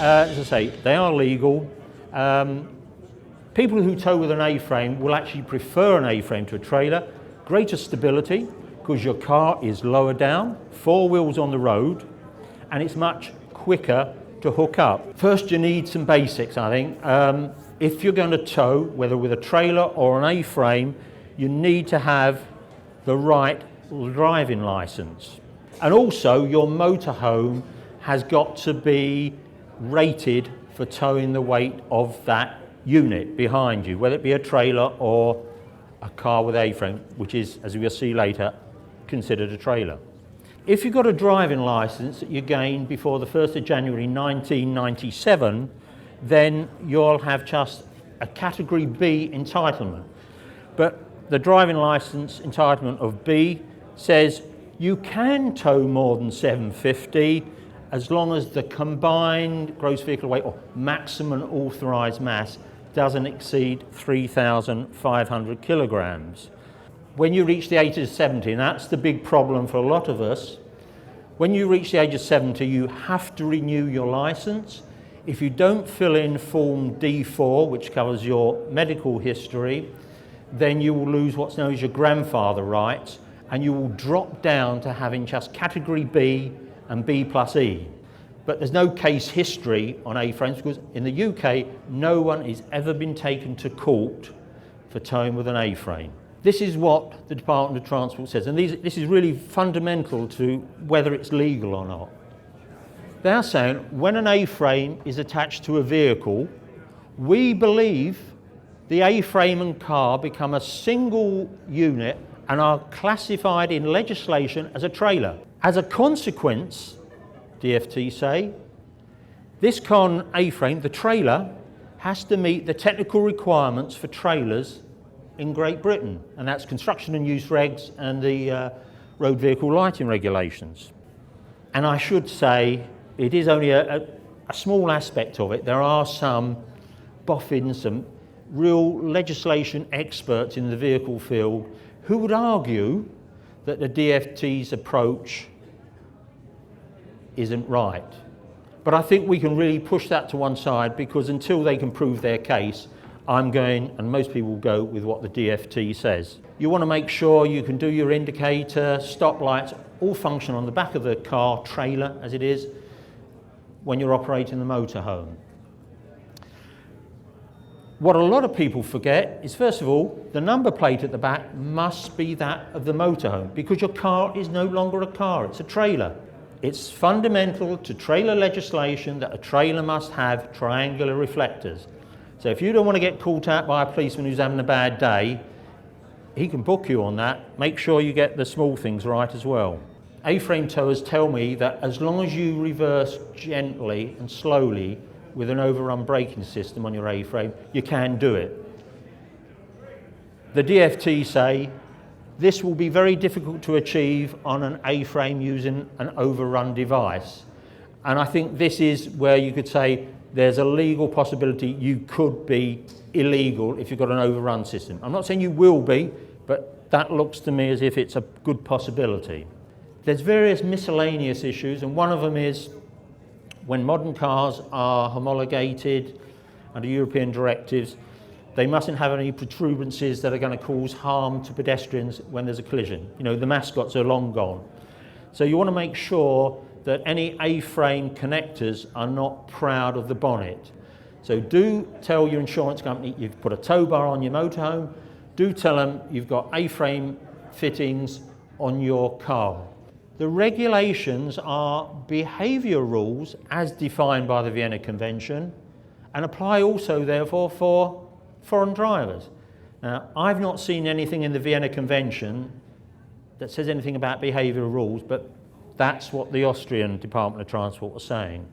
As I say, they are legal. People who tow with an A-frame will actually prefer an A-frame to a trailer. Greater stability, because your car is lower down, 4 wheels on the road, and it's much quicker to hook up. First, you need some basics, I think. If you're going to tow, whether with a trailer or an A-frame, you need to have the right driving license. And also, your motorhome has got to be rated for towing the weight of that unit behind you, whether it be a trailer or a car with A-frame, which is, as we'll see later, considered a trailer. If you've got a driving license that you gained before the 1st of January 1997, then you'll have just a Category B entitlement. But the driving license entitlement of B says you can tow more than 750 as long as the combined gross vehicle weight or maximum authorised mass doesn't exceed 3,500 kilograms. When you reach the age of 70, and that's the big problem for a lot of us, when you reach the age of 70, you have to renew your license. If you don't fill in Form D4, which covers your medical history, then you will lose what's known as your grandfather rights, and you will drop down to having just Category B and B plus E. But there's no case history on A-frames because in the UK, no one has ever been taken to court for towing with an A-frame. This is what the Department of Transport says, and this is really fundamental to whether it's legal or not. They're saying when an A-frame is attached to a vehicle, we believe the A-frame and car become a single unit and are classified in legislation as a trailer. As a consequence, DFT say, this car A-frame, the trailer, has to meet the technical requirements for trailers in Great Britain, and that's construction and use regs and the road vehicle lighting regulations. And I should say, it is only a small aspect of it. There are some boffins, some real legislation experts in the vehicle field who would argue that the DFT's approach isn't right. But I think we can really push that to one side because until they can prove their case, I'm going, and most people will go with what the DFT says. You want to make sure you can do your indicator, stop lights, all function on the back of the car, trailer as it is, when you're operating the motorhome. What a lot of people forget is, first of all, the number plate at the back must be that of the motorhome because your car is no longer a car, it's a trailer. It's fundamental to trailer legislation that a trailer must have triangular reflectors. So if you don't want to get caught out by a policeman who's having a bad day, he can book you on that. Make sure you get the small things right as well. A-frame towers tell me that as long as you reverse gently and slowly with an overrun braking system on your A-frame, you can do it. The DFT say this will be very difficult to achieve on an A-frame using an overrun device. And I think this is where you could say there's a legal possibility you could be illegal if you've got an overrun system. I'm not saying you will be, but that looks to me as if it's a good possibility. There's various miscellaneous issues, and one of them is when modern cars are homologated under European directives, they mustn't have any protuberances that are going to cause harm to pedestrians when there's a collision. You know, the mascots are long gone. So you want to make sure that any A-frame connectors are not proud of the bonnet. So do tell your insurance company you've put a tow bar on your motorhome. Do tell them you've got A-frame fittings on your car. The regulations are behaviour rules as defined by the Vienna Convention and apply also therefore for foreign drivers. Now, I've not seen anything in the Vienna Convention that says anything about behavioural rules, but that's what the Austrian Department of Transport was saying.